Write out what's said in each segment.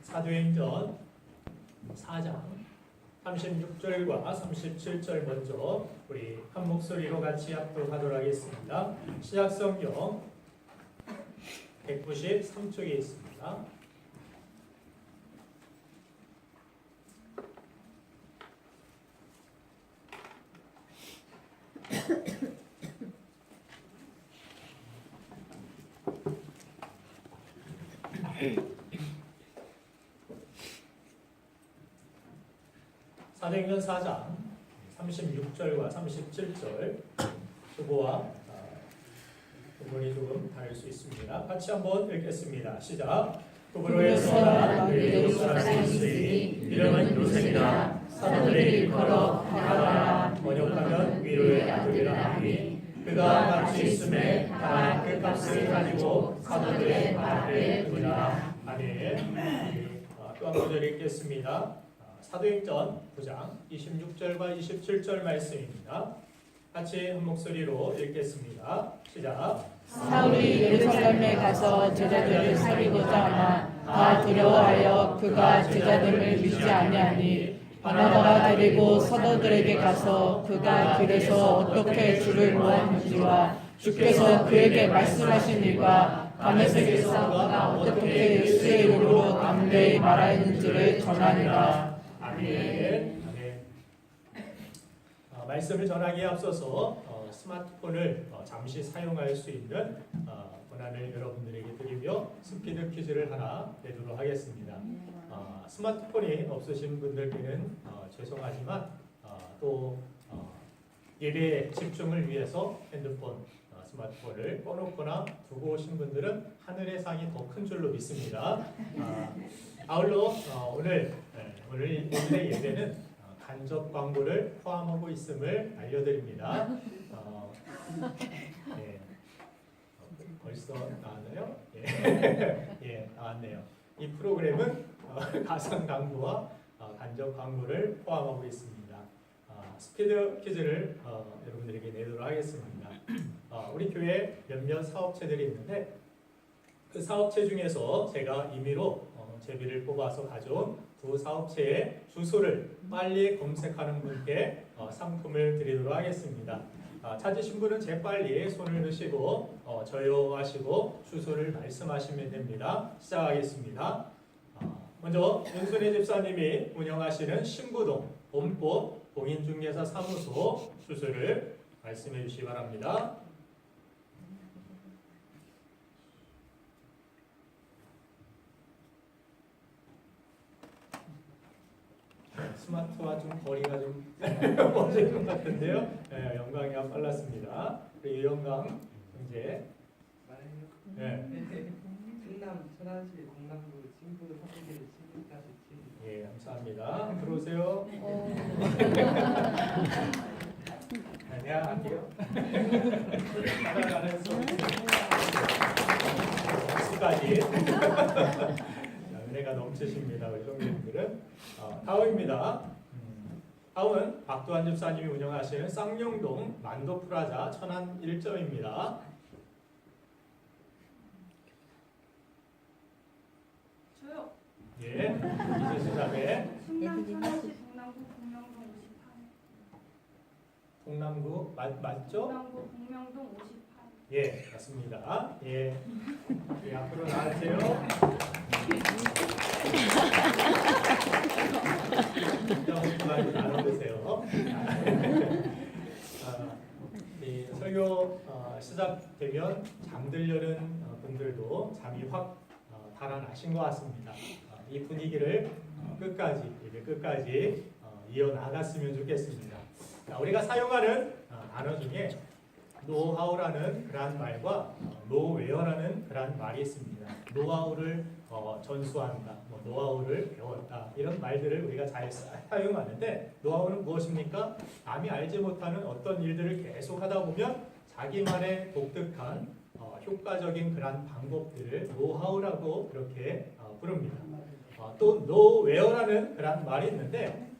사도행전 4장 36절과 37절 먼저 우리 한 목소리로 같이 합독하도록 하겠습니다. 시작성경 193쪽에 있습니다. 사도행전 4장 36절과 37절 그거와 부분이 조금 다를 수 있습니다. 같이 한번 읽겠습니다. 시작. 그러므로서 너희도 사랑스이 이름은 요셉이라 사도들의 일컬어 바라라 번역하면 위로의 아들이라 하니 그가 같이 있음에 다 그 값을 가지고 사도들의 발을 두니라. 아멘. 또 한 구절 읽겠습니다. 사도행전 9장 26절과 27절 말씀입니다. 같이 한 목소리로 읽겠습니다. 시작. 사울이 예루살렘에 가서 제자들을 살리고자 하나 다 두려워하여 그가 제자들을 믿지 아니하니 바나바가 데리고 사도들에게 가서 그가 길에서 어떻게 주를 모았는지와 주께서 그에게 말씀하신 일과 다메섹에서 그가 어떻게 예수의 이름으로 담대히 말하였는지를 전하니라. 아멘. 말씀을 전하기에 앞서서 스마트폰을 잠시 사용할 수 있는 권한을 여러분들에게 드리며 스피드 퀴즈를 하나 내도록 하겠습니다. 스마트폰이 없으신 분들께는 죄송하지만 또 예배에 집중을 위해서 핸드폰, 스마트폰을 꺼놓거나 두고 오신 분들은 하늘의 상이 더 큰 줄로 믿습니다. 아울러 오늘의 예배는 간접 광고를 포함하고 있음을 알려드립니다. 네. 벌써 나왔나요? 예, 나왔네요. 이 프로그램은 가상 광고와 간접 광고를 포함하고 있습니다. 스피드 퀴즈를 여러분들에게 내도록 하겠습니다. 우리 교회 몇몇 사업체들이 있는데 그 사업체 중에서 제가 임의로 제비를 뽑아서 가져온 두 사업체의 주소를 빨리 검색하는 분께 상품을 드리도록 하겠습니다. 찾으신 분은 재빨리 손을 드시고 저요하시고 주소를 말씀하시면 됩니다. 시작하겠습니다. 먼저 윤순혜 집사님이 운영하시는 신부동 봄꽃 공인중개사 사무소 주소를 말씀해 주시기 바랍니다. 스마트와 좀 거리가 좀 멀어진 것 같은데요. 네, 영광이 빨랐습니다. 우리 유영강 형제. 네. 충남 천안시 동남구 신부 사무실 16-7. 예, 감사합니다. 들어오세요. 내가 할게요. 따라가는 수까지. 은혜가 넘치십니다. 우리 성도님들은. 다음입니다. 다음은 박도환 집사님이 운영하시는 쌍용동 만도프라자 천안 1점입니다. 저요. 예, 이재수 자매. 충남 천안시 동남구 공명동 58. 동남구 맞죠? 동남구 공명동 58. 예, 맞습니다. 예, 예, 앞으로 나와주세요. 많이 나눠주세요. 설교 시작되면 잠들려는 분들도 잠이 확 달아나신 것 같습니다. 이 분위기를 끝까지 이어나갔으면 좋겠습니다. 우리가 사용하는 단어 중에 노하우라는 그런 말과 노웨어라는 그런 말이 있습니다. 노하우를 전수한다, 노하우를 배웠다 이런 말들을 우리가 잘 사용하는데 노하우는 무엇입니까? 남이 알지 못하는 어떤 일들을 계속 하다 보면 자기만의 독특한 효과적인 그런 방법들을 노하우라고 그렇게 부릅니다. 또 노웨어라는 그런 말이 있는데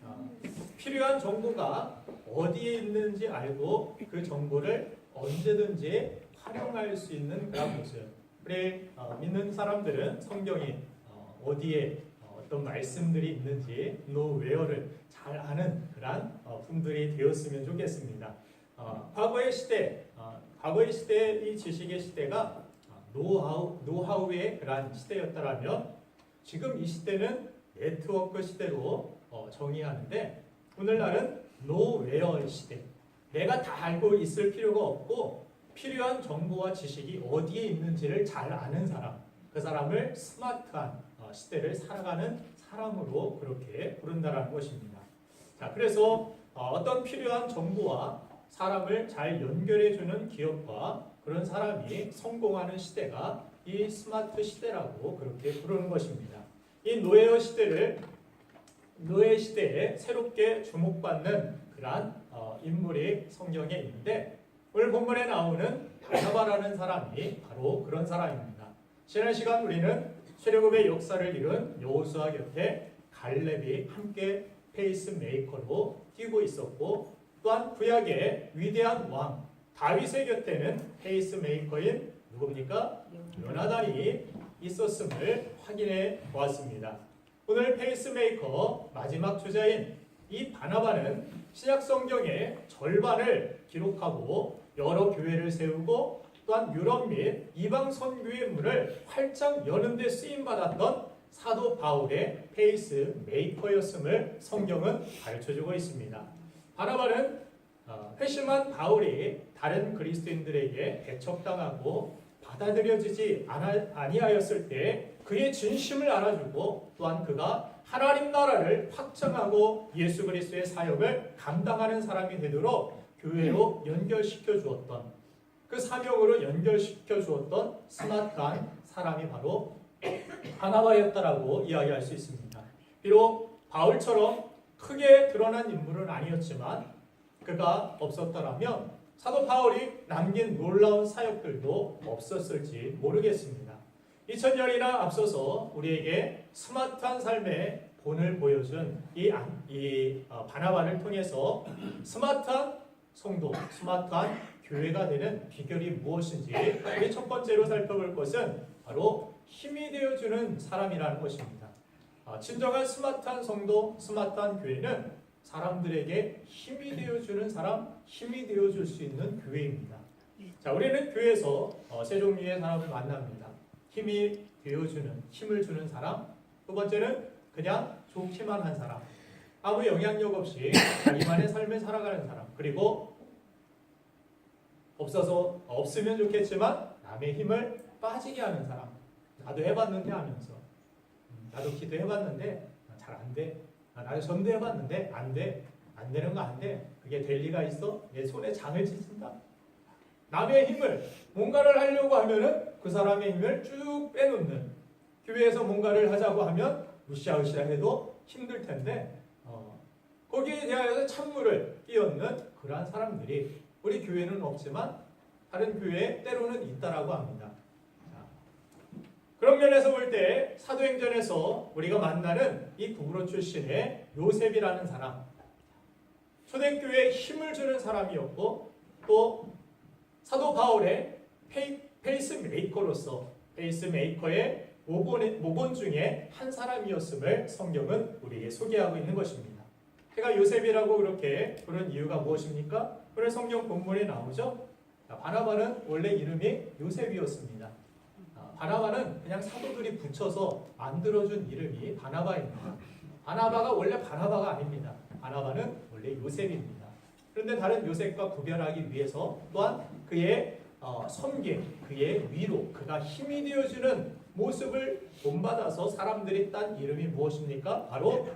필요한 정보가 어디에 있는지 알고 그 정보를 언제든지 활용할 수 있는 그런 모습. 우리 믿는 사람들은 성경이 어디에 어떤 말씀들이 있는지 노웨어를 잘 아는 그런 분들이 되었으면 좋겠습니다. 과거의 시대, 과거의 시대 이 지식의 시대가 노하우의 그런 시대였다라면 지금 이 시대는 네트워크 시대로 정의하는데 오늘날은 노웨어의 시대. 내가 다 알고 있을 필요가 없고 필요한 정보와 지식이 어디에 있는지를 잘 아는 사람, 그 사람을 스마트한 시대를 살아가는 사람으로 그렇게 부른다는 것입니다. 자, 그래서 어떤 필요한 정보와 사람을 잘 연결해주는 기업과 그런 사람이 성공하는 시대가 이 스마트 시대라고 그렇게 부르는 것입니다. 이 노예 시대에 새롭게 주목받는 그러한 인물이 성경에 있는데 오늘 본문에 나오는 바나바라는 사람이 바로 그런 사람입니다. 지난 시간 우리는 출애굽의 역사를 이룬 여호수아 곁에 갈렙이 함께 페이스메이커로 뛰고 있었고 또한 구약의 위대한 왕 다윗의 곁에는 페이스메이커인 누굽니까? 요나단이 있었음을 확인해 보았습니다. 오늘 페이스메이커 마지막 주자인 이 바나바는 신약 성경의 절반을 기록하고 여러 교회를 세우고 또한 유럽 및 이방 선교의 문을 활짝 여는 데 쓰임 받았던 사도 바울의 페이스메이커였음을 성경은 가르쳐주고 있습니다. 바나바는 회심한 바울이 다른 그리스도인들에게 배척당하고 받아들여지지 아니하였을 때 그의 진심을 알아주고 또한 그가 하나님 나라를 확장하고 예수 그리스도의 사역을 감당하는 사람이 되도록 교회로 연결시켜 주었던 그 사명으로 연결시켜 주었던 스마트한 사람이 바로 바나바였다라고 이야기할 수 있습니다. 비록 바울처럼 크게 드러난 인물은 아니었지만 그가 없었더라면 사도 바울이 남긴 놀라운 사역들도 없었을지 모르겠습니다. 2000년이나 앞서서 우리에게 스마트한 삶의 본을 보여준 이 바나바를 통해서 스마트한 성도, 스마트한 교회가 되는 비결이 무엇인지 우리 첫 번째로 살펴볼 것은 바로 힘이 되어주는 사람이라는 것입니다. 진정한 스마트한 성도, 스마트한 교회는 사람들에게 힘이 되어주는 사람, 힘이 되어줄 수 있는 교회입니다. 자, 우리는 교회에서 세 종류의 사람을 만납니다. 힘이 되어주는, 힘을 주는 사람. 두 번째는 그냥 좋기만 한 사람. 아무 영향력 없이 자기만의 삶을 살아가는 사람. 그리고 없으면 좋겠지만 남의 힘을 빠지게 하는 사람. 나도 해봤는데 하면서. 나도 기도해봤는데 잘 안 돼. 나도 전도해봤는데 안 돼. 안 되는 거 안 돼. 그게 될 리가 있어? 내 손에 장을 찢는다. 남의 힘을 뭔가를 하려고 하면은 그 사람의 힘을 쭉 빼놓는, 교회에서 뭔가를 하자고 하면 으쌰으쌰해도 힘들 텐데 거기에 대하여서 찬물을 끼얹는 그러한 사람들이 우리 교회는 없지만 다른 교회에 때로는 있다라고 합니다. 자, 그런 면에서 볼 때 사도행전에서 우리가 만나는 이 구브로 출신의 요셉이라는 사람, 초대교회에 힘을 주는 사람이었고 또 사도 바울의 페이스메이커로서 페이스메이커의 모본 중에 한 사람이었음을 성경은 우리에게 소개하고 있는 것입니다. 제가 요셉이라고 그렇게 부른 이유가 무엇입니까? 오늘 성경 본문에 나오죠. 바나바는 원래 이름이 요셉이었습니다. 바나바는 그냥 사도들이 붙여서 만들어준 이름이 바나바입니다. 바나바가 원래 바나바가 아닙니다. 바나바는 원래 요셉입니다. 그런데 다른 요셉과 구별하기 위해서 또한 그의 섬김, 그의 위로, 그가 힘이 되어주는 모습을 본받아서 사람들이 딴 이름이 무엇입니까? 바로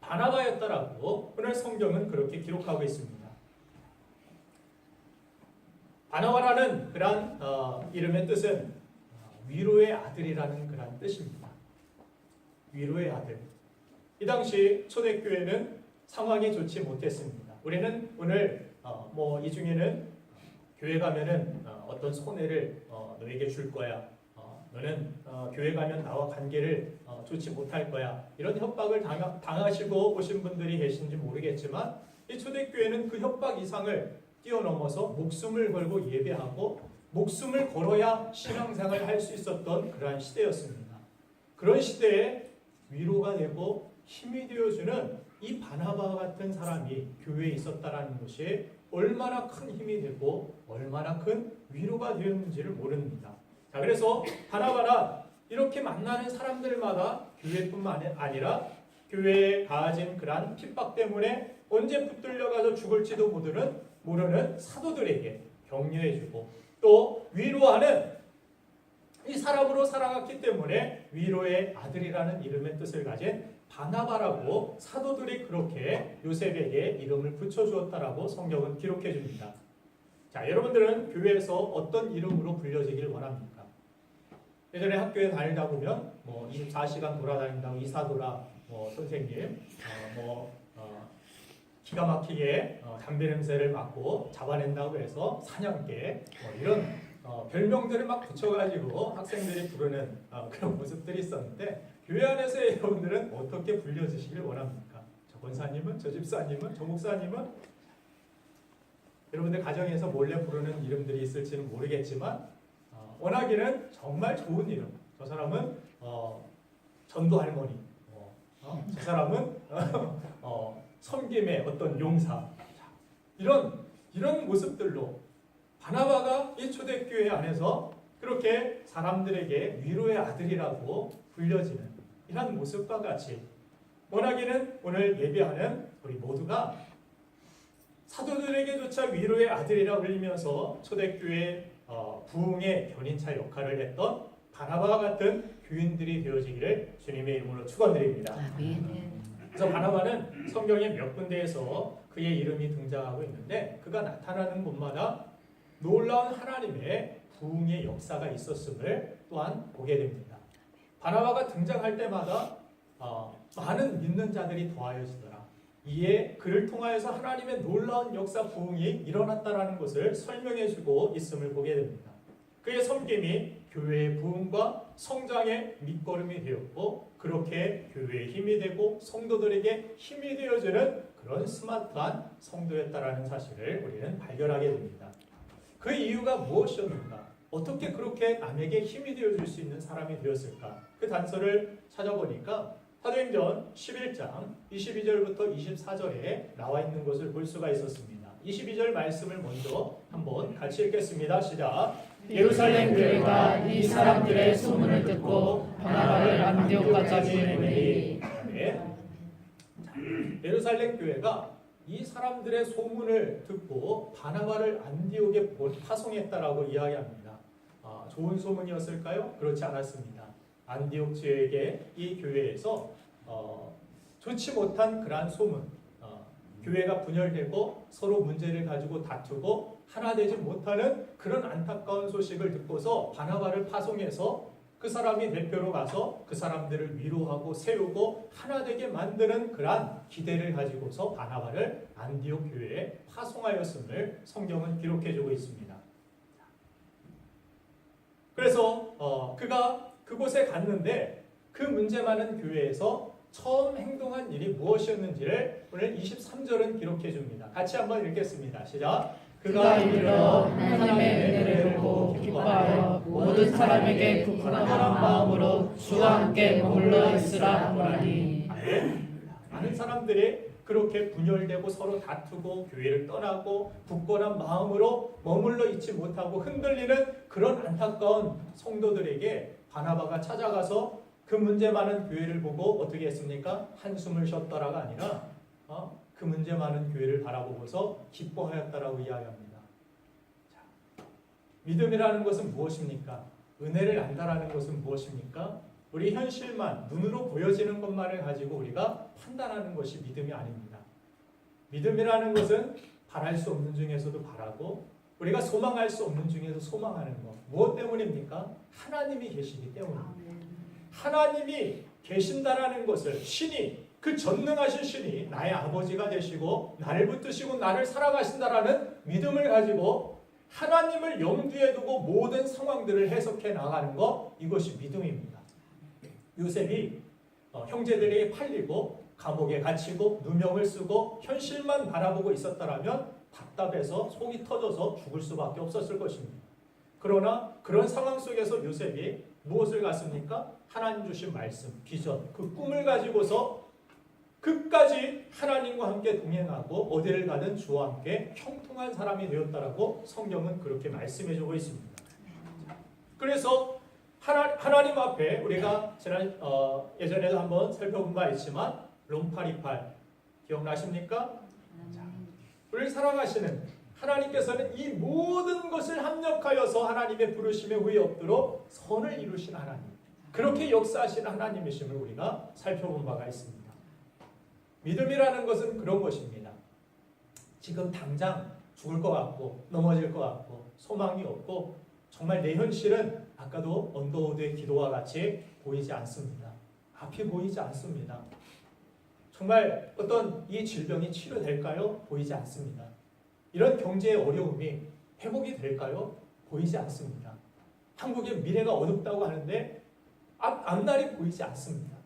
바나바였다라고 오늘 성경은 그렇게 기록하고 있습니다. 바나바라는 그런 이름의 뜻은 위로의 아들이라는 그런 뜻입니다. 위로의 아들. 이 당시 초대교회는 상황이 좋지 못했습니다. 우리는 오늘 이 중에는 교회 가면은 어떤 손해를 너에게 줄 거야. 너는 교회 가면 나와 관계를 좋지 못할 거야. 이런 협박을 당하시고 오신 분들이 계신지 모르겠지만 이 초대교회는 그 협박 이상을 뛰어넘어서 목숨을 걸고 예배하고 목숨을 걸어야 신앙생활을 할 수 있었던 그러한 시대였습니다. 그런 시대에 위로가 되고 힘이 되어주는 이 바나바와 같은 사람이 교회에 있었다라는 것이 얼마나 큰 힘이 되고 얼마나 큰 위로가 되었는지를 모릅니다. 자, 그래서 바나바는 이렇게 만나는 사람들마다 교회뿐만 아니라 교회에 가해진 그러한 핍박 때문에 언제 붙들려가서 죽을지도 모르는 사도들에게 격려해주고 또 위로하는 이 사람으로 살아갔기 때문에 위로의 아들이라는 이름의 뜻을 가진 바나바라고 사도들이 그렇게 요셉에게 이름을 붙여주었다라고 성경은 기록해 줍니다. 자, 여러분들은 교회에서 어떤 이름으로 불려지길 원합니까? 예전에 학교에 다니다 보면 24시간 돌아다닌다고 이사도라 선생님 기가 막히게 담배 냄새를 맡고 잡아낸다고 해서 사냥개 이런 별명들을 막 붙여가지고 학생들이 부르는 그런 모습들이 있었는데 교회 안에서 여러분들은 어떻게 불려지시길 원합니까? 저 권사님은, 저 집사님은, 저 목사님은 여러분들 가정에서 몰래 부르는 이름들이 있을지는 모르겠지만 원하기는 정말 좋은 이름. 저 사람은 전도 할머니, 저 사람은 섬김의 어떤 용사. 이런 모습들로 바나바가 이 초대교회 안에서 그렇게 사람들에게 위로의 아들이라고 불려지는 이런 모습과 같이 원하기는 오늘 예배하는 우리 모두가 사도들에게조차 위로의 아들이라 불리면서 초대교회 부흥의 견인차 역할을 했던 바나바와 같은 교인들이 되어지기를 주님의 이름으로 축원드립니다. 그래서 바나바는 성경의 몇 군데에서 그의 이름이 등장하고 있는데 그가 나타나는 곳마다 놀라운 하나님의 부흥의 역사가 있었음을 또한 보게 됩니다. 바나바가 등장할 때마다 많은 믿는 자들이 더하여지더라. 이에 그를 통하여서 하나님의 놀라운 역사 부흥이 일어났다라는 것을 설명해주고 있음을 보게 됩니다. 그의 섬김이 교회의 부흥과 성장의 밑거름이 되었고 그렇게 교회의 힘이 되고 성도들에게 힘이 되어주는 그런 스마트한 성도였다라는 사실을 우리는 발견하게 됩니다. 그 이유가 무엇이었는가? 어떻게 그렇게 남에게 힘이 되어줄 수 있는 사람이 되었을까? 그 단서를 찾아보니까 사도행전 11장 22절부터 24절에 나와 있는 것을 볼 수가 있었습니다. 22절 말씀을 먼저 한번 같이 읽겠습니다. 시작. 예루살렘 교회가 이 사람들의 소문을 듣고 바나바를 안디옥까지 보내니. 예루살렘 교회가 이 사람들의 소문을 듣고 바나바를 안디옥에 파송했다라고 이야기합니다. 좋은 소문이었을까요? 그렇지 않았습니다. 안디옥 지역의 이 교회에서 좋지 못한 그러한 소문, 교회가 분열되고 서로 문제를 가지고 다투고 하나 되지 못하는 그런 안타까운 소식을 듣고서 바나바를 파송해서 그 사람이 대표로 가서 그 사람들을 위로하고 세우고 하나 되게 만드는 그러한 기대를 가지고서 바나바를 안디옥 교회에 파송하였음을 성경은 기록해주고 있습니다. 그래서 그가 그곳에 갔는데 그 문제 많은 교회에서 처음 행동한 일이 무엇이었는지를 오늘 23절은 기록해 줍니다. 같이 한번 읽겠습니다. 시작. 그가 이르러 하나님의 은혜를 보고 기뻐하여 모든 사람에게 부끄러운 마음으로 주와 함께 머물러 있으라 하노니. 많은 사람들이 그렇게 분열되고 서로 다투고 교회를 떠나고 굳건한 마음으로 머물러 있지 못하고 흔들리는 그런 안타까운 성도들에게 바나바가 찾아가서 그 문제 많은 교회를 보고 어떻게 했습니까? 한숨을 쉬었더라가 아니라 그 문제 많은 교회를 바라보고서 기뻐하였다라고 이야기합니다. 자, 믿음이라는 것은 무엇입니까? 은혜를 안다라는 것은 무엇입니까? 우리 현실만 눈으로 보여지는 것만을 가지고 우리가 판단하는 것이 믿음이 아닙니다. 믿음이라는 것은 바랄 수 없는 중에서도 바라고 우리가 소망할 수 없는 중에서 소망하는 것. 무엇 때문입니까? 하나님이 계시기 때문입니다. 하나님이 계신다라는 것을 신이 그 전능하신 신이 나의 아버지가 되시고 나를 붙드시고 나를 살아가신다라는 믿음을 가지고 하나님을 염두에 두고 모든 상황들을 해석해 나가는 것, 이것이 믿음입니다. 요셉이 형제들에게 팔리고 감옥에 갇히고 누명을 쓰고 현실만 바라보고 있었다라면 답답해서 속이 터져서 죽을 수밖에 없었을 것입니다. 그러나 그런 상황 속에서 요셉이 무엇을 갖습니까? 하나님 주신 말씀, 비전, 그 꿈을 가지고서 끝까지 하나님과 함께 동행하고 어디를 가든 주와 함께 형통한 사람이 되었다라고 성경은 그렇게 말씀해주고 있습니다. 그래서 하나님 앞에 우리가 지난 예전에도 한번 살펴본 바 있지만 롬828 기억나십니까? 우리를 사랑하시는 하나님께서는 이 모든 것을 합력하여서 하나님의 부르심에 후회 없도록 선을 이루신 하나님, 그렇게 역사하시는 하나님이심을 우리가 살펴본 바가 있습니다. 믿음이라는 것은 그런 것입니다. 지금 당장 죽을 것 같고 넘어질 것 같고 소망이 없고 정말 내 현실은 아까도 언더우드의 기도와 같이 보이지 않습니다. 앞이 보이지 않습니다. 정말 어떤 이 질병이 치료될까요? 보이지 않습니다. 이런 경제의 어려움이 회복이 될까요? 보이지 않습니다. 한국의 미래가 어둡다고 하는데 앞날이 보이지 않습니다.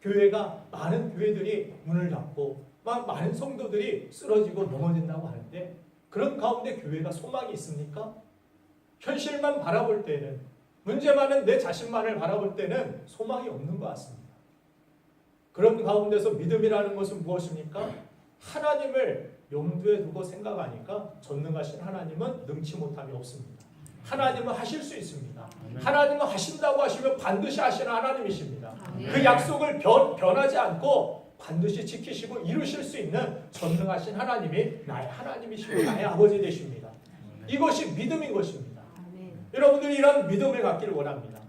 교회가 많은 교회들이 문을 닫고 많은 성도들이 쓰러지고 넘어진다고 하는데 그런 가운데 교회가 소망이 있습니까? 현실만 바라볼 때는 문제 많은 내 자신만을 바라볼 때는 소망이 없는 것 같습니다. 그런 가운데서 믿음이라는 것은 무엇입니까? 하나님을 염두에 두고 생각하니까 전능하신 하나님은 능치 못함이 없습니다. 하나님은 하실 수 있습니다. 하나님은 하신다고 하시면 반드시 하시는 하나님이십니다. 그 약속을 변하지 않고 반드시 지키시고 이루실 수 있는 전능하신 하나님이 나의 하나님이시고 나의 아버지 되십니다. 이것이 믿음인 것입니다. 여러분들이 이런 믿음을 갖기를 원합니다.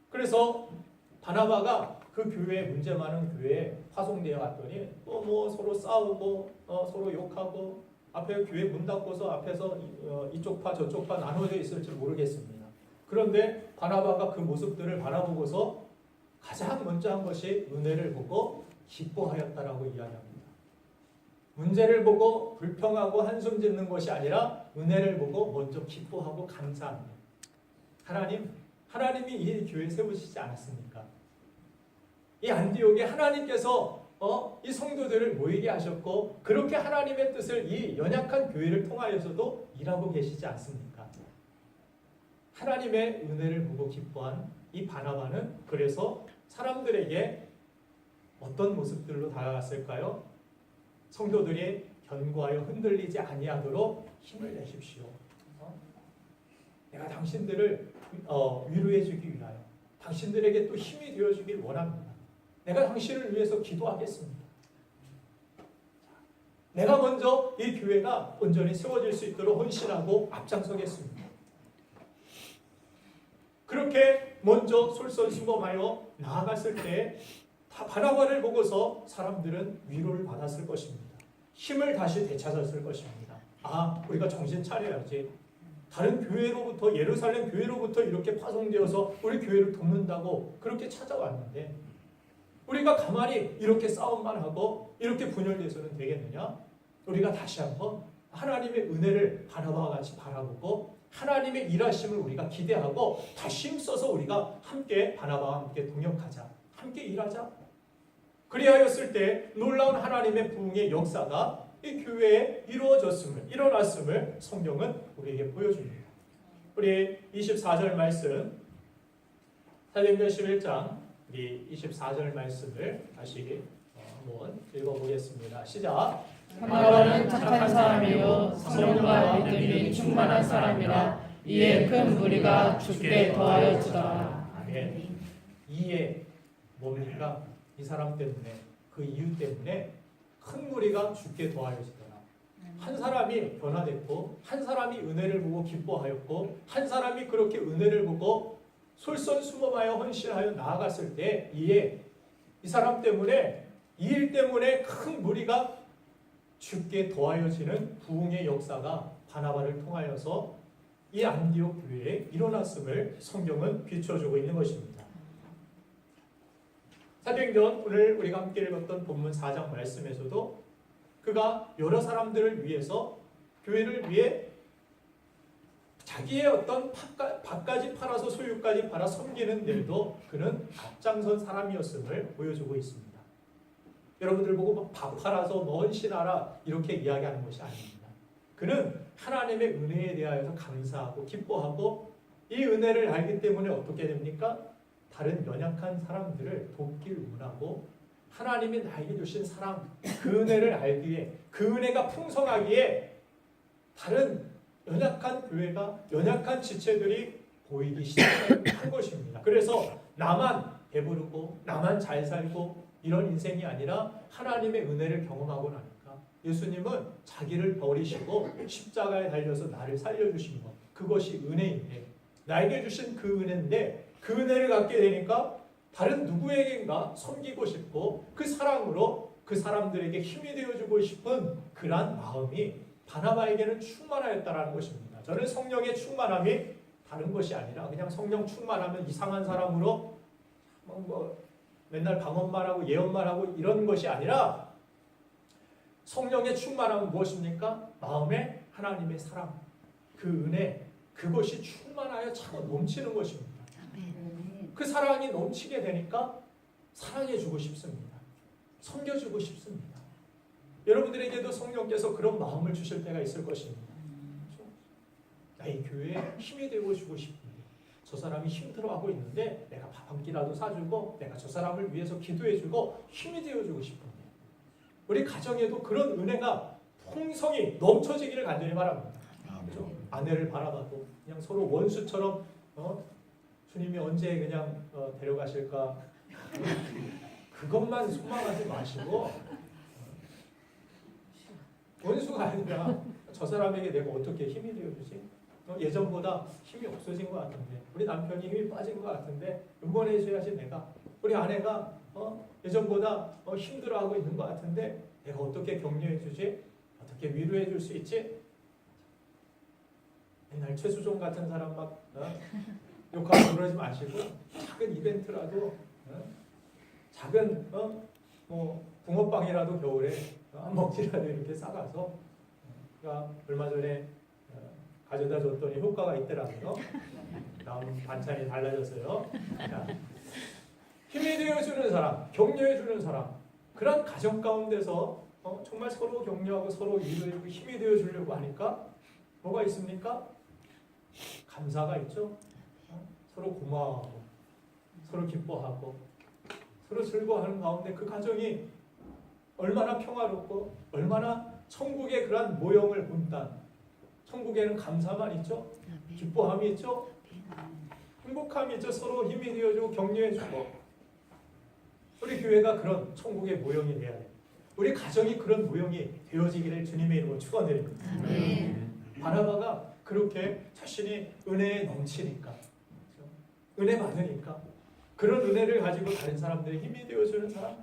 그래서 바나바가 그 교회에 문제 많은 교회에 파송되어 갔더니 뭐 서로 싸우고 서로 욕하고 앞에 교회 문 닫고서 앞에서 이쪽 파 저쪽 파 나눠져 있을 줄 모르겠습니다. 그런데 바나바가 그 모습들을 바라보고서 가장 먼저 한 것이 은혜를 보고 기뻐하였다라고 이야기합니다. 문제를 보고 불평하고 한숨 짓는 것이 아니라 은혜를 보고 먼저 기뻐하고 감사합니다. 하나님이 이 교회 세우시지 않았습니까? 이 안디옥에 하나님께서 이 성도들을 모이게 하셨고 그렇게 하나님의 뜻을 이 연약한 교회를 통하여서도 일하고 계시지 않습니까? 하나님의 은혜를 보고 기뻐한 이 바나바는 그래서 사람들에게 어떤 모습들로 다가갔을까요? 성도들이 견고하여 흔들리지 아니하도록 힘을 내십시오. 내가 당신들을 위로해 주기 위하여 당신들에게 또 힘이 되어 주길 원합니다. 내가 당신을 위해서 기도하겠습니다. 내가 먼저 이 교회가 온전히 세워질 수 있도록 헌신하고 앞장서겠습니다. 그렇게 먼저 솔선수범하여 나아갔을 때 다 바나바를 보고서 사람들은 위로를 받았을 것입니다. 힘을 다시 되찾았을 것입니다. 우리가 정신 차려야지. 다른 교회로부터 예루살렘 교회로부터 이렇게 파송되어서 우리 교회를 돕는다고 그렇게 찾아왔는데 우리가 가만히 이렇게 싸움만 하고 이렇게 분열돼서는 되겠느냐? 우리가 다시 한번 하나님의 은혜를 바나바와 같이 바라보고 하나님의 일하심을 우리가 기대하고 다시 힘써서 우리가 함께 바나바와 함께 동역하자. 함께 일하자. 그리하였을 때 놀라운 하나님의 부흥의 역사가 이 교회에 일어났음을 성경은 우리에게 보여줍니다. 우리 24절 말씀 사도행전 11장 우리 24절 말씀을 다시 한번 읽어보겠습니다. 시작. 바나바는 착한 사람이요 성령과 믿음이 충만한 사람이라 이에 큰 무리가 주께 더하여지더라. 아멘. 이에 뭡니까? 이 사람 때문에 그 이유 때문에 큰 무리가 주께 더하여지더라. 한 사람이 변화됐고 한 사람이 은혜를 보고 기뻐하였고 한 사람이 그렇게 은혜를 보고 솔선수범하여 헌신하여 나아갔을 때 이에 이 사람 때문에 이 일 때문에 큰 무리가 주께 더하여지는 부흥의 역사가 바나바를 통하여서 이 안디옥 교회에 일어났음을 성경은 비춰주고 있는 것입니다. 사도행전 오늘 우리가 함께 읽었던 본문 4장 말씀에서도 그가 여러 사람들을 위해서 교회를 위해 자기의 어떤 밭까지 팔아서 소유까지 팔아 섬기는 일도 그는 앞장선 사람이었음을 보여주고 있습니다. 여러분들 보고 밥 팔아서 헌신하라 이렇게 이야기하는 것이 아닙니다. 그는 하나님의 은혜에 대하여서 감사하고 기뻐하고 이 은혜를 알기 때문에 어떻게 됩니까? 다른 연약한 사람들을 돕기를 원하고 하나님이 나에게 주신 사랑, 그 은혜를 알기에, 그 은혜가 풍성하기에 다른 연약한 교회가, 연약한 지체들이 보이기 시작한 것입니다. 그래서 나만 배부르고 나만 잘 살고 이런 인생이 아니라 하나님의 은혜를 경험하고 나니까 예수님은 자기를 버리시고 십자가에 달려서 나를 살려주신 것, 그것이 은혜인데, 나에게 주신 그 은혜인데 그 은혜를 갖게 되니까 다른 누구에게인가 섬기고 싶고 그 사랑으로 그 사람들에게 힘이 되어주고 싶은 그러한 마음이 바나바에게는 충만하였다라는 것입니다. 저는 성령의 충만함이 다른 것이 아니라 그냥 성령 충만하면 이상한 사람으로 뭐 맨날 방언만 하고 예언만 하고 이런 것이 아니라 성령의 충만함은 무엇입니까? 마음에 하나님의 사랑, 그 은혜, 그것이 충만하여 차고 넘치는 것입니다. 그 사랑이 넘치게 되니까 사랑해주고 싶습니다. 섬겨주고 싶습니다. 여러분들에게도 성령께서 그런 마음을 주실 때가 있을 것입니다. 그렇죠? 나의 교회에 힘이 되어주고 싶은데 저 사람이 힘들어하고 있는데 내가 밥 한 끼라도 사주고 내가 저 사람을 위해서 기도해주고 힘이 되어주고 싶은데 우리 가정에도 그런 은혜가 풍성히 넘쳐지기를 간절히 바랍니다. 그렇죠? 아내를 바라봐도 그냥 서로 원수처럼 주님이 언제 그냥 데려가실까 그것만 소망하지 마시고 원수가 아니라 저 사람에게 내가 어떻게 힘이 되어주지? 예전보다 힘이 없어진 것 같은데 우리 남편이 힘이 빠진 것 같은데 응원해줘야지 내가 우리 아내가 예전보다 힘들어하고 있는 것 같은데 내가 어떻게 격려해주지? 어떻게 위로해줄 수 있지? 맨날 최수종 같은 사람 막 욕하고 그러지 마시고 작은 이벤트라도 작은 뭐 붕어빵이라도 겨울에 한 먹지라도 이렇게 싸가서 그러니까 얼마 전에 가져다 줬더니 효과가 있더라고요. 다음 반찬이 달라졌어요. 자, 힘이 되어주는 사람, 격려해주는 사람, 그런 가정 가운데서 정말 서로 격려하고 서로 위로해주고 힘이 되어주려고 하니까 뭐가 있습니까? 감사가 있죠. 서로 고마워하고 서로 기뻐하고 서로 즐거워하는 가운데 그 가정이 얼마나 평화롭고 얼마나 천국의 그러한 모형을 본단, 천국에는 감사만 있죠. 기뻐함이 있죠. 행복함이 있죠. 서로 힘이 되어주고 격려해주고 우리 교회가 그런 천국의 모형이 돼야 돼요. 우리 가정이 그런 모형이 되어지기를 주님의 이름으로 축원드립니다. 바나바가 그렇게 자신이 은혜에 넘치니까 은혜 받으니까 그런 은혜를 가지고 다른 사람들의 힘이 되어주는 사람,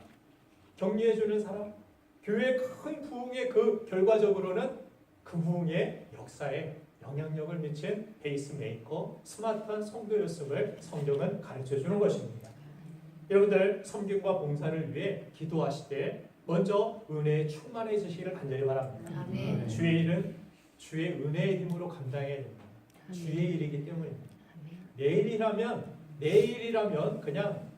격려해주는 사람, 교회의 큰 부흥의 그 결과적으로는 그 부흥의 역사에 영향력을 미친 페이스메이커, 스마트한 성도였음을 성경은 가르쳐주는 것입니다. 여러분들 섬김과 봉사를 위해 기도하실 때 먼저 은혜에 충만해지시기를 간절히 바랍니다. 주의 일은 주의 은혜의 힘으로 감당해야 됩니다. 주의 일이기 때문입니다. 내일이라면 그냥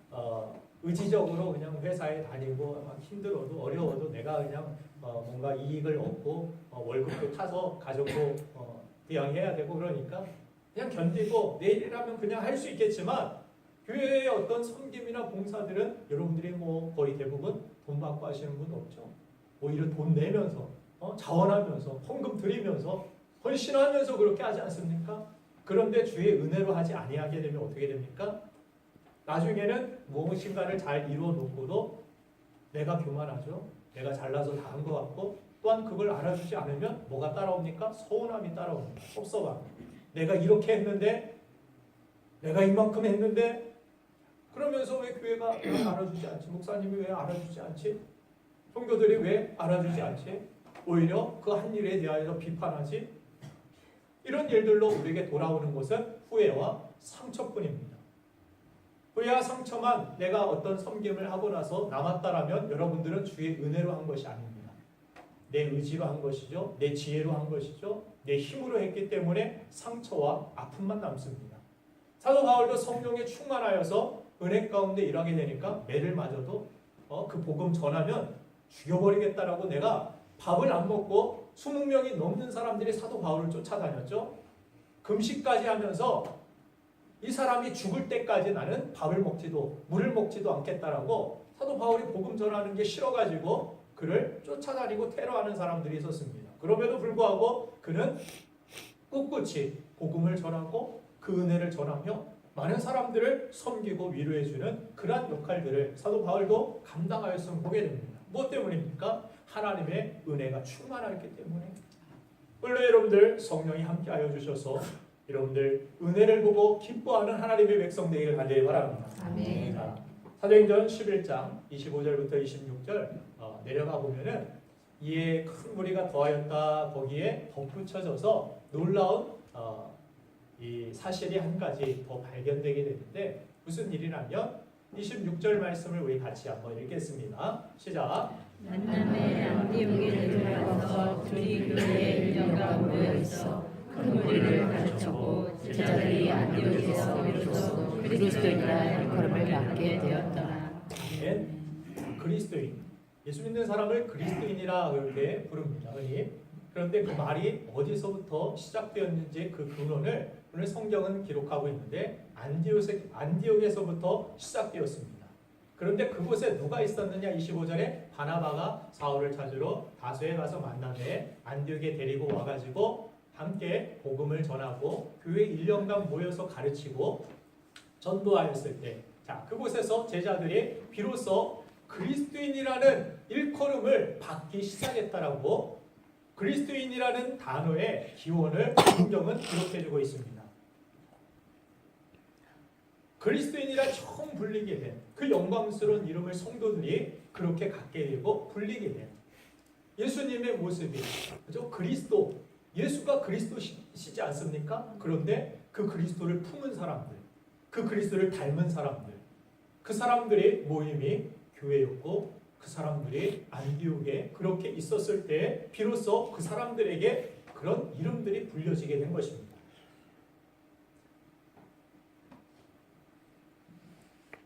의지적으로 그냥 회사에 다니고 막 힘들어도 어려워도 내가 그냥 뭔가 이익을 얻고 월급도 타서 가족도 부양해야 되고 그러니까 그냥 견디고 내일이라면 그냥 할 수 있겠지만 교회의 어떤 섬김이나 봉사들은 여러분들이 뭐 거의 대부분 돈 받고 하시는 분 없죠. 오히려 돈 내면서 자원하면서 헌금 드리면서 헌신하면서 그렇게 하지 않습니까? 그런데 주의 은혜로 하지 아니하게 되면 어떻게 됩니까? 나중에는 무엇인가를 잘 이루어 놓고도 내가 교만하죠. 내가 잘나서 다 한 것 같고 또한 그걸 알아주지 않으면 뭐가 따라옵니까? 서운함이 따라옵니다. 섭섭함. 내가 이렇게 했는데 내가 이만큼 했는데 그러면서 왜 교회가 왜 알아주지 않지? 목사님이 왜 알아주지 않지? 성도들이 왜 알아주지 않지? 오히려 그 한 일에 대하여 비판하지? 이런 일들로 우리에게 돌아오는 것은 후회와 상처뿐입니다. 후회와 상처만 내가 어떤 섬김을 하고 나서 남았다라면 여러분들은 주의 은혜로 한 것이 아닙니다. 내 의지로 한 것이죠. 내 지혜로 한 것이죠. 내 힘으로 했기 때문에 상처와 아픔만 남습니다. 사도 바울도 성령에 충만하여서 은혜 가운데 일하게 되니까 매를 맞아도 그 복음 전하면 죽여버리겠다라고 내가 밥을 안 먹고 20명이 넘는 사람들이 사도 바울을 쫓아다녔죠. 금식까지 하면서 이 사람이 죽을 때까지 나는 밥을 먹지도 물을 먹지도 않겠다라고 사도 바울이 복음 전하는 게 싫어가지고 그를 쫓아다니고 테러하는 사람들이 있었습니다. 그럼에도 불구하고 그는 꿋꿋이 복음을 전하고 그 은혜를 전하며 많은 사람들을 섬기고 위로해주는 그러한 역할들을 사도 바울도 감당하였음을 보게 됩니다. 무엇 때문입니까? 하나님의 은혜가 충만하였기 때문에. 원래 여러분들 성령이 함께하여 주셔서 여러분들 은혜를 보고 기뻐하는 하나님의 백성 되기를 간절히 바랍니다. 아멘. 자, 사도행전 11장 25절부터 26절 내려가 보면은 이에 큰 무리가 더하였다. 거기에 덧붙여져서 놀라운 이 사실이 한 가지 더 발견되게 되는데 무슨 일이라면 26절 말씀을 우리 같이 한번 읽겠습니다. 시작. 만남에 안디옥에 들어가서 둘이 교회에 1년간 모여 있어 큰 무리를 가르쳤고 제자들이 안디옥에서 비로소 그리스도인이라 일컬음을 받게 되었더라. 아멘. 그리스도인. 예수 믿는 사람을 그리스도인이라 그렇게 부릅니다. 그런데 그 말이 어디서부터 시작되었는지 그 근원을 오늘 성경은 기록하고 있는데 안디옥에서부터 시작되었습니다. 그런데 그곳에 누가 있었느냐? 25절에 바나바가 사울을 찾으러 다소에 가서 만남에 안디옥에 데리고 와가지고 함께 복음을 전하고 교회 1년간 모여서 가르치고 전도하였을 때, 자, 그곳에서 제자들이 비로소 그리스도인이라는 일컬음을 받기 시작했다라고 그리스도인이라는 단어의 기원을 성경은 기록해주고 있습니다. 그리스도인이라 처음 불리게 된 그 영광스러운 이름을 성도들이 그렇게 갖게 되고 불리게 된 예수님의 모습이 그죠? 그리스도, 예수가 그리스도시지 않습니까? 그런데 그 그리스도를 품은 사람들, 그 그리스도를 닮은 사람들, 그 사람들의 모임이 교회였고 그 사람들이 안디옥에 그렇게 있었을 때 비로소 그 사람들에게 그런 이름들이 불려지게 된 것입니다.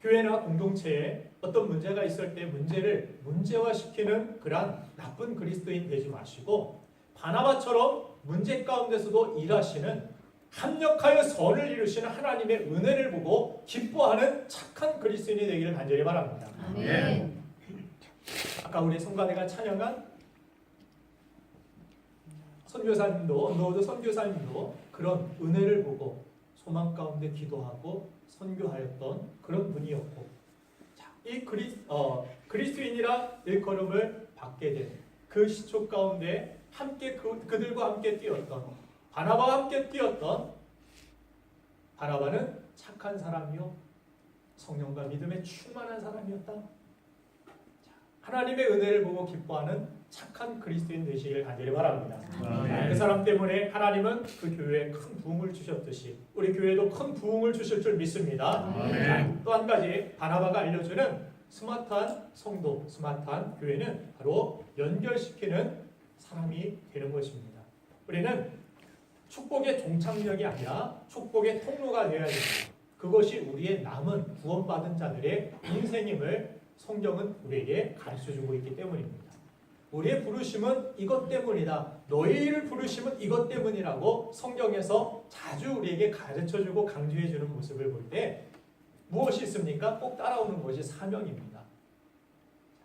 교회나 공동체에 어떤 문제가 있을 때 문제를 문제화시키는 그러한 나쁜 그리스도인 되지 마시고 바나바처럼 문제 가운데서도 일하시는 합력하여 선을 이루시는 하나님의 은혜를 보고 기뻐하는 착한 그리스도인이 되기를 간절히 바랍니다. 아멘. 아까 우리 성가대가 찬양한 선교사님도 노드 선교사님도 그런 은혜를 보고 소망 가운데 기도하고 선교하였던 그런 분이었고, 자, 이 그리스도인이라 일컬음을 받게 된 그 시초 가운데 함께 그들과 함께 뛰었던 바나바와 함께 뛰었던 바나바는 착한 사람이요 성령과 믿음에 충만한 사람이었다. 하나님의 은혜를 보고 기뻐하는 착한 그리스도인 되시길 간절히 바랍니다. 그 사람 때문에 하나님은 그 교회에 큰 부흥을 주셨듯이 우리 교회도 큰 부흥을 주실 줄 믿습니다. 또 한 가지 바나바가 알려주는 스마트한 성도, 스마트한 교회는 바로 연결시키는 사람이 되는 것입니다. 우리는 축복의 종착역이 아니라 축복의 통로가 되어야 됩니다. 그것이 우리의 남은 구원받은 자들의 인생임을 성경은 우리에게 가르쳐주고 있기 때문입니다. 우리의 부르심은 이것 때문이다. 너희를 부르심은 이것 때문이라고 성경에서 자주 우리에게 가르쳐주고 강조해주는 모습을 볼 때 무엇이 있습니까? 꼭 따라오는 것이 사명입니다.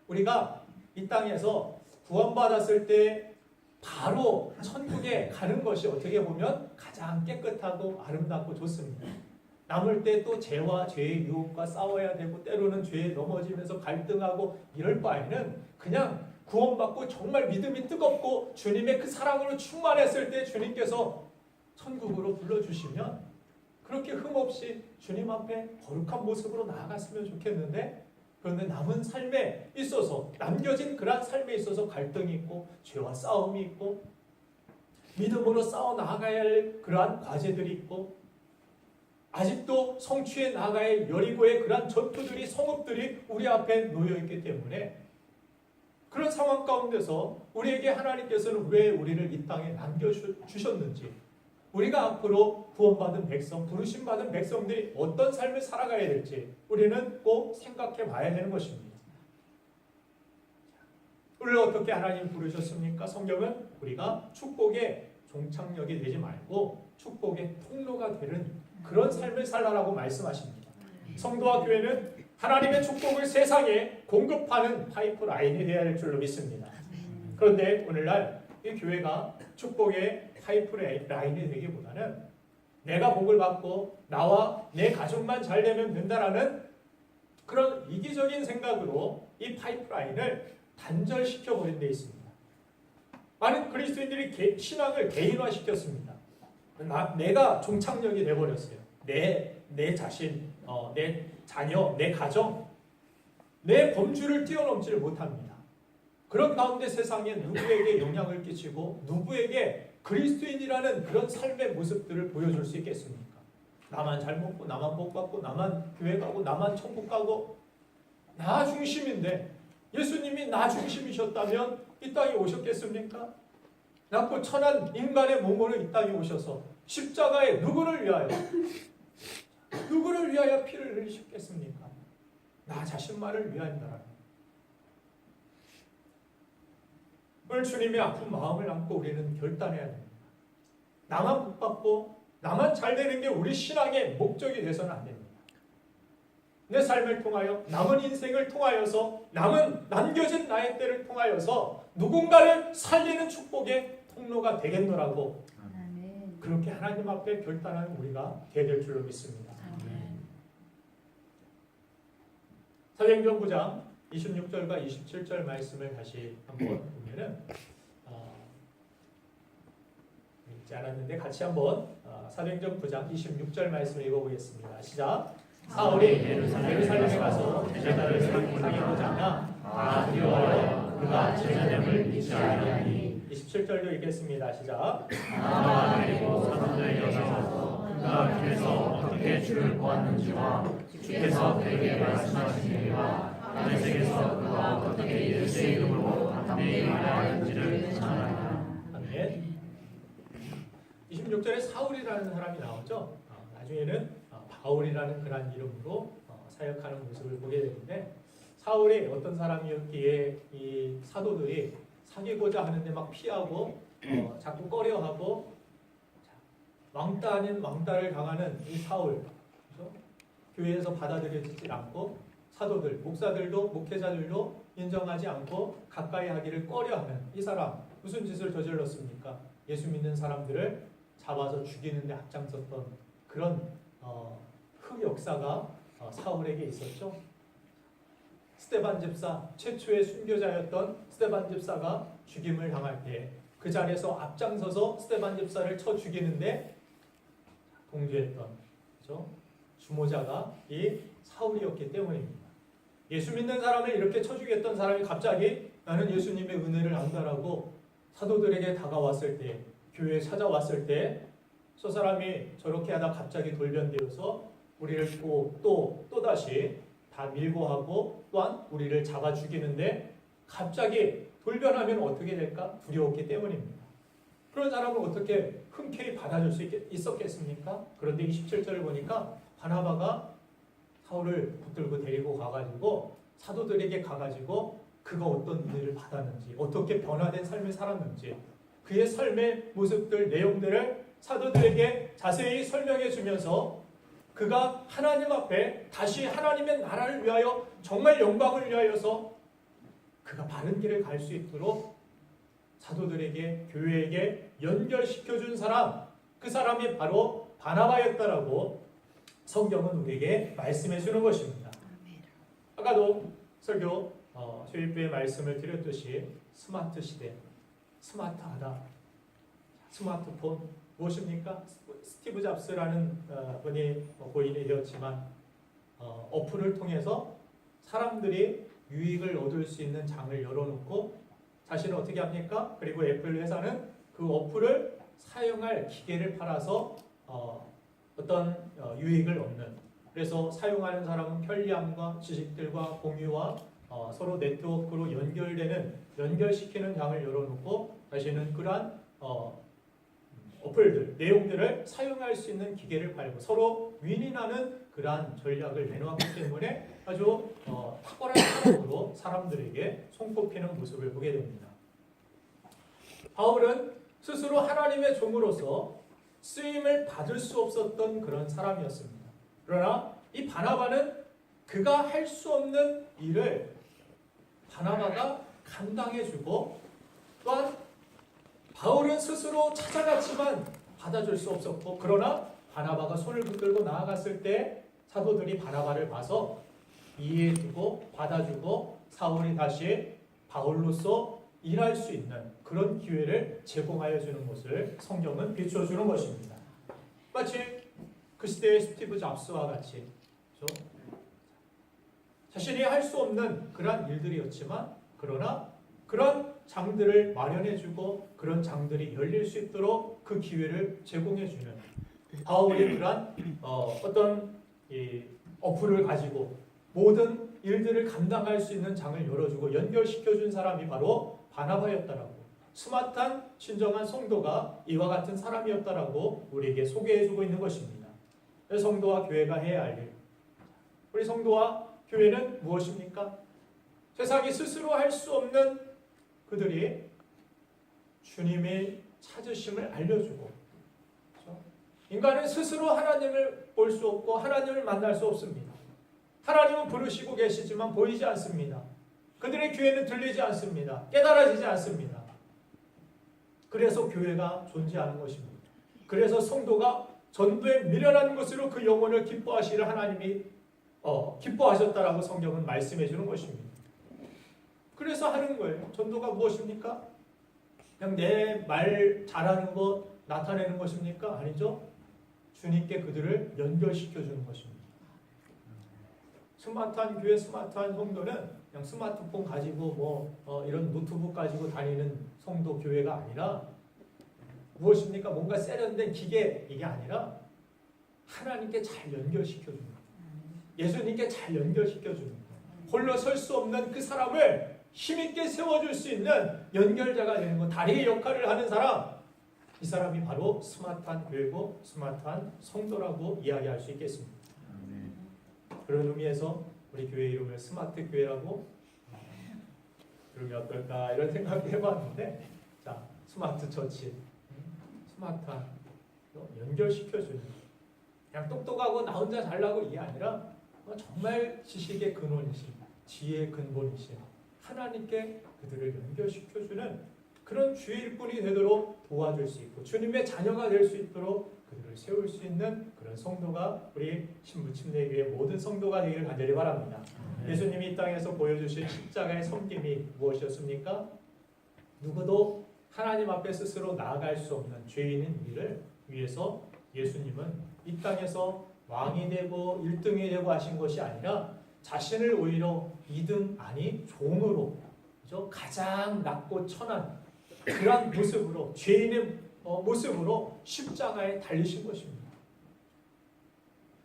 우리가 이 땅에서 구원받았을 때 바로 천국에 가는 것이 어떻게 보면 가장 깨끗하고 아름답고 좋습니다. 남을 때 또 죄와 죄의 유혹과 싸워야 되고 때로는 죄에 넘어지면서 갈등하고 이럴 바에는 그냥 구원받고 정말 믿음이 뜨겁고 주님의 그 사랑으로 충만했을 때 주님께서 천국으로 불러주시면 그렇게 흠없이 주님 앞에 거룩한 모습으로 나아갔으면 좋겠는데, 그런데 남은 삶에 있어서 남겨진 그러한 삶에 있어서 갈등이 있고 죄와 싸움이 있고 믿음으로 싸워 나아가야 할 그러한 과제들이 있고 아직도 성취해 나가야 할 여리고의 그러한 전투들이 성읍들이 우리 앞에 놓여있기 때문에 그런 상황 가운데서 우리에게 하나님께서는 왜 우리를 이 땅에 남겨주셨는지, 우리가 앞으로 구원받은 백성, 부르심받은 백성들이 어떤 삶을 살아가야 될지 우리는 꼭 생각해 봐야 되는 것입니다. 우리를 어떻게 하나님 부르셨습니까? 성경은 우리가 축복의 종착역이 되지 말고 축복의 통로가 되는 그런 삶을 살라라고 말씀하십니다. 성도와 교회는 하나님의 축복을 세상에 공급하는 파이프라인이 되어야 할 줄로 믿습니다. 그런데 오늘날 이 교회가 축복의 파이프라인이 되기보다는 내가 복을 받고 나와 내 가족만 잘 되면 된다라는 그런 이기적인 생각으로 이 파이프라인을 단절시켜 버린 데 있습니다. 많은 그리스도인들이 신앙을 개인화시켰습니다. 내가 종착역이 되어버렸어요. 내 자신, 내 자녀, 내 가정, 내 범주를 뛰어넘지를 못합니다. 그런 가운데 세상에 누구에게 영향을 끼치고 누구에게 그리스도인이라는 그런 삶의 모습들을 보여줄 수 있겠습니까? 나만 잘 먹고 나만 복 받고 나만 교회 가고 나만 천국 가고 나 중심인데 예수님이 나 중심이셨다면 이 땅에 오셨겠습니까? 낮고 천한 인간의 몸으로 이 땅에 오셔서 십자가에 누구를 위하여 피를 흘리셨겠습니까? 나 자신만을 위하여라는. 오늘 주님의 아픈 마음을 안고 우리는 결단해야 됩니다. 나만 복받고 나만 잘 되는 게 우리 신앙의 목적이 돼서는 안 됩니다. 내 삶을 통하여 남은 인생을 통하여서 남겨진 나의 때를 통하여서 누군가를 살리는 축복의 통로가 되겠노라고 그렇게 하나님 앞에 결단하는 우리가 되어야 될 줄로 믿습니다. 사도행전 9장 26절과 27절 말씀을 다시 한번 보면은 읽지 않았는데 같이 한번 사도행전 9장 26절 말씀 읽어보겠습니다. 시작. 사울이 예루살렘에 가서 제자들을 상기하고자 하나 두려워하여 그가 제자됨을 믿지 아니하니. 27절도 읽겠습니다. 시작. 하나가 내리고 사람들의 여자서 그가 길에서 어떻게 주를 보았는지와 주께서 그에게 말씀하시니와 안에색에서 그가 어떻게 예수의 이름으로 담대히 말하였는지를 전하라. 아멘. 26절에 사울이라는 사람이 나오죠. 나중에는 바울이라는 그런 이름으로 사역하는 모습을 보게 되는데 사울이 어떤 사람이었기에 이 사도들이 사귀고자 하는데 막 피하고 자꾸 꺼려하고 왕따 아닌 왕따를 당하는 이 사울, 그렇죠? 교회에서 받아들여지지 않고 사도들, 목사들도 목회자들도 인정하지 않고 가까이 하기를 꺼려하는 이 사람 무슨 짓을 저질렀습니까? 예수 믿는 사람들을 잡아서 죽이는 데 앞장섰던 그런 흑역사가 사울에게 있었죠. 스데반 집사, 최초의 순교자였던 스데반 집사가 죽임을 당할 때 그 자리에서 앞장서서 스데반 집사를 쳐 죽이는데 동조했던, 그렇죠? 주모자가 이 사울이었기 때문입니다. 예수 믿는 사람을 이렇게 쳐 죽였던 사람이 갑자기 나는 예수님의 은혜를 안다라고 사도들에게 다가왔을 때, 교회에 찾아왔을 때 저 사람이 저렇게 하다 갑자기 돌변되어서 우리를 또다시 다 밀고 하고 또한 우리를 잡아 죽이는데 갑자기 돌변하면 어떻게 될까? 두려웠기 때문입니다. 그런 사람을 어떻게 흔쾌히 받아줄 수 있었겠습니까? 그런데 27절을 보니까 바나바가 사울을 붙들고 데리고 가가지고 사도들에게 가가지고 그가 어떤 은혜를 받았는지 어떻게 변화된 삶을 살았는지 그의 삶의 모습들 내용들을 사도들에게 자세히 설명해 주면서 그가 하나님 앞에 다시 하나님의 나라를 위하여 정말 영광을 위하여서 그가 바른 길을 갈 수 있도록 사도들에게 교회에게 연결시켜준 사람, 그 사람이 바로 바나바였다라고 성경은 우리에게 말씀해 주는 것입니다. 아까도 설교 주일부에 말씀을 드렸듯이 스마트 시대, 스마트하다, 스마트폰 무엇입니까? 스티브 잡스라는 분이 고인이 되었지만 어플을 통해서 사람들이 유익을 얻을 수 있는 장을 열어놓고 자신은 어떻게 합니까? 그리고 애플 회사는 그 어플을 사용할 기계를 팔아서 어떤 유익을 얻는, 그래서 사용하는 사람은 편리함과 지식들과 공유와 서로 네트워크로 연결시키는 장을 열어놓고 자신은 그러한 어플들, 내용들을 사용할 수 있는 기계를 팔고 서로 윈윈하는 그러한 전략을 내놓았기 때문에 아주 탁월한 사람으로 사람들에게 손꼽히는 모습을 보게 됩니다. 바울은 스스로 하나님의 종으로서 쓰임을 받을 수 없었던 그런 사람이었습니다. 그러나 이 바나바는 그가 할 수 없는 일을 바나바가 감당해주고, 또한 바울은 스스로 찾아갔지만 받아줄 수 없었고, 그러나 바나바가 손을 붙들고 나아갔을 때 사도들이 바나바를 봐서 이해해주고 받아주고 사울이 다시 바울로서 일할 수 있는 그런 기회를 제공하여 주는 것을 성경은 비춰주는 것입니다. 마치 그 시대의 스티브 잡스와 같이, 그렇죠? 자신이 할 수 없는 그런 일들이었지만, 그러나 그런 장들을 마련해주고 그런 장들이 열릴 수 있도록 그 기회를 제공해주는, 바울이 그러한 어떤 이 어플을 가지고 모든 일들을 감당할 수 있는 장을 열어주고 연결시켜준 사람이 바로 바나바였다라고, 스마트한 진정한 성도가 이와 같은 사람이었다라고 우리에게 소개해주고 있는 것입니다. 성도와 교회가 해야 할 일, 우리 성도와 교회는 무엇입니까? 세상이 스스로 할 수 없는 그들이 주님의 찾으심을 알려주고, 그렇죠? 인간은 스스로 하나님을 볼 수 없고 하나님을 만날 수 없습니다. 하나님은 부르시고 계시지만 보이지 않습니다. 그들의 귀에는 들리지 않습니다. 깨달아지지 않습니다. 그래서 교회가 존재하는 것입니다. 그래서 성도가 전도에 미련한 것으로 그 영혼을 기뻐하시를 하나님이 기뻐하셨다라고 성경은 말씀해 주는 것입니다. 그래서 하는 거예요. 전도가 무엇입니까? 그냥 내 말 잘하는 것 나타내는 것입니까? 아니죠. 주님께 그들을 연결시켜 주는 것입니다. 스마트한 교회, 스마트한 성도는 그냥 스마트폰 가지고 이런 노트북 가지고 다니는 성도 교회가 아니라 무엇입니까? 뭔가 세련된 기계, 이게 아니라 하나님께 잘 연결시켜 주는 거예요. 예수님께 잘 연결시켜 주는 거예요. 홀로 설 수 없는 그 사람을 힘있게 세워줄 수 있는 연결자가 되는 것, 다리의 역할을 하는 사람, 이 사람이 바로 스마트한 교회고 스마트한 성도라고 이야기할 수 있겠습니다. 그런 의미에서 우리 교회 이름을 스마트 교회라고 그러면 어떨까 이런 생각을 해봤는데, 자, 스마트 처치, 스마트한 연결시켜주는, 그냥 똑똑하고 나 혼자 잘나고 이게 아니라 정말 지식의 근원이신, 지혜의 근본이신 하나님께 그들을 연결시켜주는 그런 주의 일꾼이 되도록 도와줄 수 있고 주님의 자녀가 될 수 있도록 그들을 세울 수 있는 그런 성도가 우리 신부침례교회 모든 성도가 되기를 간절히 바랍니다. 예수님이 이 땅에서 보여주신 십자가의 섬김이 무엇이었습니까? 누구도 하나님 앞에 스스로 나아갈 수 없는 죄인인 우리를 위해서 예수님은 이 땅에서 왕이 되고 1등이 되고 하신 것이 아니라 자신을 오히려 2등 아니 종으로, 그죠? 가장 낮고 천한 그런 모습으로, 죄인의 모습으로 십자가에 달리신 것입니다.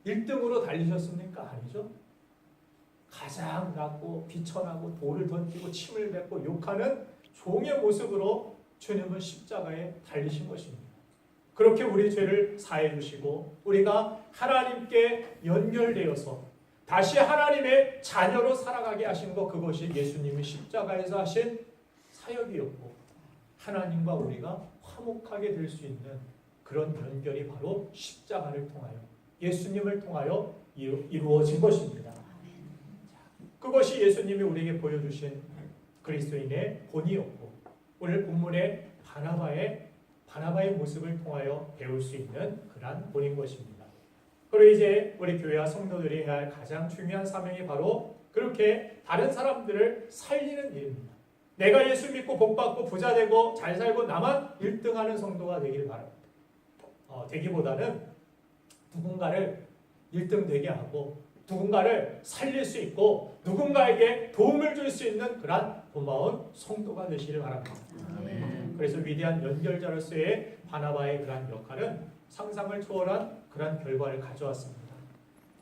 1등으로 달리셨습니까? 아니죠. 가장 낮고 비천하고 돌을 던지고 침을 뱉고 욕하는 종의 모습으로 주님은 십자가에 달리신 것입니다. 그렇게 우리 죄를 사해 주시고 우리가 하나님께 연결되어서 다시 하나님의 자녀로 살아가게 하신 것, 그것이 예수님이 십자가에서 하신 사역이었고 하나님과 우리가 화목하게 될 수 있는 그런 연결이 바로 십자가를 통하여, 예수님을 통하여 이루어진 것입니다. 그것이 예수님이 우리에게 보여주신 그리스도인의 본이었고, 오늘 본문의 바나바의 모습을 통하여 배울 수 있는 그러한 본인 것입니다. 그리고 이제 우리 교회와 성도들이 해야 할 가장 중요한 사명이 바로 그렇게 다른 사람들을 살리는 일입니다. 내가 예수 믿고 복받고 부자 되고 잘 살고 나만 1등하는 성도가 되기를 바랍니다. 되기보다는 누군가를 1등 되게 하고 누군가를 살릴 수 있고 누군가에게 도움을 줄 수 있는 그런 고마운 성도가 되시길 바랍니다. 그래서 위대한 연결자로서의 바나바의 그러한 역할은 상상을 초월한 그러한 결과를 가져왔습니다.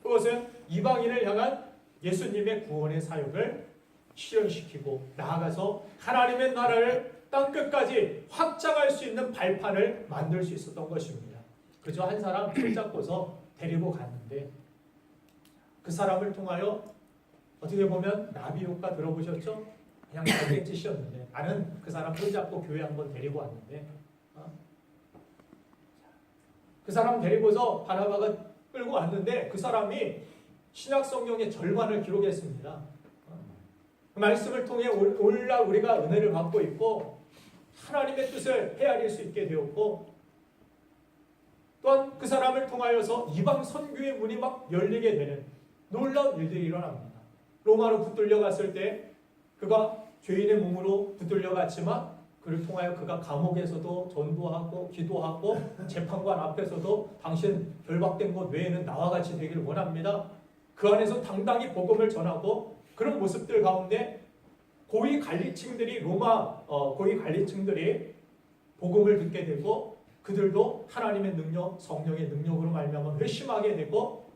그것은 이방인을 향한 예수님의 구원의 사역을 실현시키고 나아가서 하나님의 나라를 땅끝까지 확장할 수 있는 발판을 만들 수 있었던 것입니다. 그저 한 사람 손잡고서 데리고 갔는데 그 사람을 통하여 어떻게 보면 나비 효과 들어보셨죠? 그냥 날갯짓이었는데 나는 그 사람 손잡고 교회 한번 데리고 왔는데 그 사람 데리고서 바나바가 끌고 왔는데 그 사람이 신약 성경의 절반을 기록했습니다. 그 말씀을 통해 오늘날 우리가 은혜를 받고 있고 하나님의 뜻을 헤아릴 수 있게 되었고 또한 그 사람을 통하여서 이방 선교의 문이 막 열리게 되는 놀라운 일들이 일어납니다. 로마로 붙들려 갔을 때 그가 죄인의 몸으로 붙들려 갔지만 그를 통하여 그가 감옥에서도 전도하고 기도하고 재판관 앞에서도 당신 결박된 것 외에는 나와 같이 되기를 원합니다. 그 안에서 당당히 복음을 전하고 그런 모습들 가운데 고위 관리층들이 고위 관리층들이 복음을 듣게 되고 그들도 하나님의 능력, 성령의 능력으로 말미암아 회심하게 되고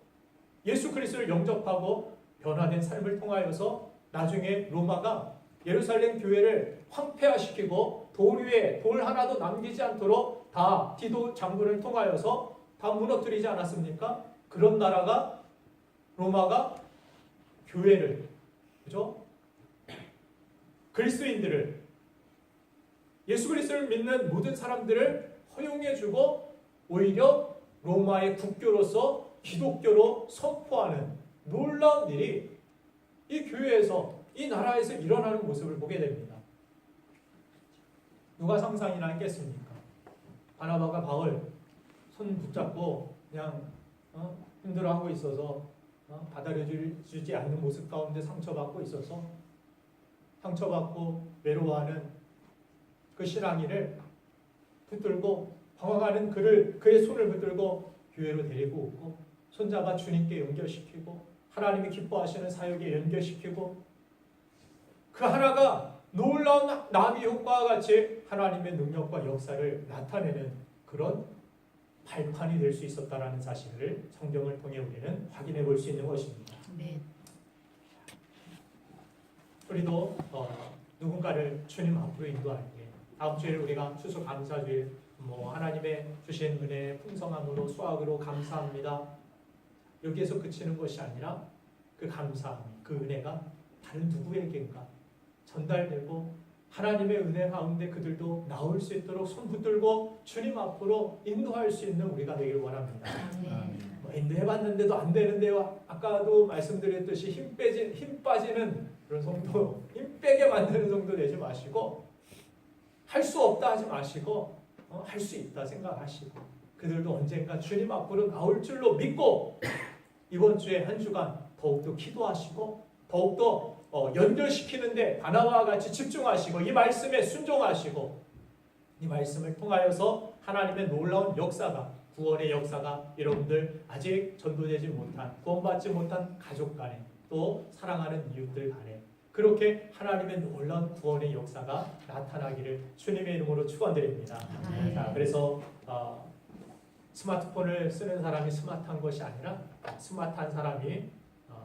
예수 그리스도를 영접하고 변화된 삶을 통하여서 나중에 로마가 예루살렘 교회를 황폐화시키고 돌 위에 돌 하나도 남기지 않도록 다 디도 장군을 통하여서 다 무너뜨리지 않았습니까? 그런 나라가 로마가 교회를 그죠? 그리스도인들을 예수 그리스도를 믿는 모든 사람들을 허용해주고 오히려 로마의 국교로서 기독교로 선포하는 놀라운 일이 이 교회에서 이 나라에서 일어나는 모습을 보게 됩니다. 누가 상상이나 했겠습니까? 바나바가 바울 손 붙잡고 그냥 힘들어하고 있어서 받아들여주지 않는 모습 가운데 상처받고 있어서 상처받고 외로워하는 그 신앙인을 붙들고 방황하는 그의 손을 붙들고 교회로 데리고 오고 손잡아 주님께 연결시키고 하나님이 기뻐하시는 사역에 연결시키고 그 하나가 놀라운 나비 효과와 같이 하나님의 능력과 역사를 나타내는 그런 발판이 될 수 있었다라는 사실을 성경을 통해 우리는 확인해 볼 수 있는 것입니다. 네. 우리도 누군가를 주님 앞으로 인도할 때 다음 주에 우리가 추수감사주일 하나님의 주신 은혜 풍성함으로 수확으로 감사합니다. 여기에서 그치는 것이 아니라 그 감사함, 그 은혜가 다른 누구에게인가 전달되고 하나님의 은혜 가운데 그들도 나올 수 있도록 손 붙들고 주님 앞으로 인도할 수 있는 우리가 되길 원합니다. 인도해봤는데도 안 되는데요. 아까도 말씀드렸듯이 힘 빠지는 그런 성도, 힘 빼게 만드는 성도 되지 마시고 할 수 없다 하지 마시고 할 수 있다 생각하시고 그들도 언젠가 주님 앞으로 나올 줄로 믿고 이번 주에 한 주간 더욱더 기도하시고 더욱더 연결시키는데 바나바와 같이 집중하시고 이 말씀에 순종하시고 이 말씀을 통하여서 하나님의 놀라운 역사가 구원의 역사가 여러분들 아직 전도되지 못한 구원받지 못한 가족 간에 또 사랑하는 이웃들 간에 그렇게 하나님의 놀라운 구원의 역사가 나타나기를 주님의 이름으로 축원드립니다. 자, 그래서 스마트폰을 쓰는 사람이 스마트한 것이 아니라 스마트한 사람이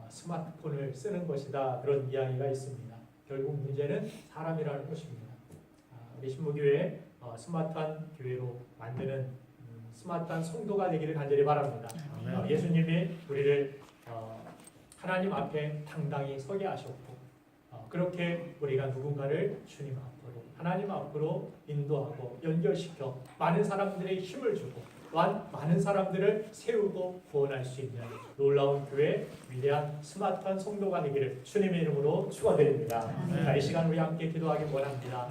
스마트폰을 쓰는 것이다. 그런 이야기가 있습니다. 결국 문제는 사람이라는 것입니다. 우리 신부교회 스마트한 교회로 만드는 스마트한 성도가 되기를 간절히 바랍니다. 예수님이 우리를 하나님 앞에 당당히 서게 하셨고 그렇게 우리가 누군가를 주님 앞으로 하나님 앞으로 인도하고 연결시켜 많은 사람들의 힘을 주고 또한 많은 사람들을 세우고 구원할 수 있는 놀라운 교회 위대한 스마트한 성도가 되기를 주님의 이름으로 축원드립니다. 이 시간 우리 함께 기도하기 원합니다.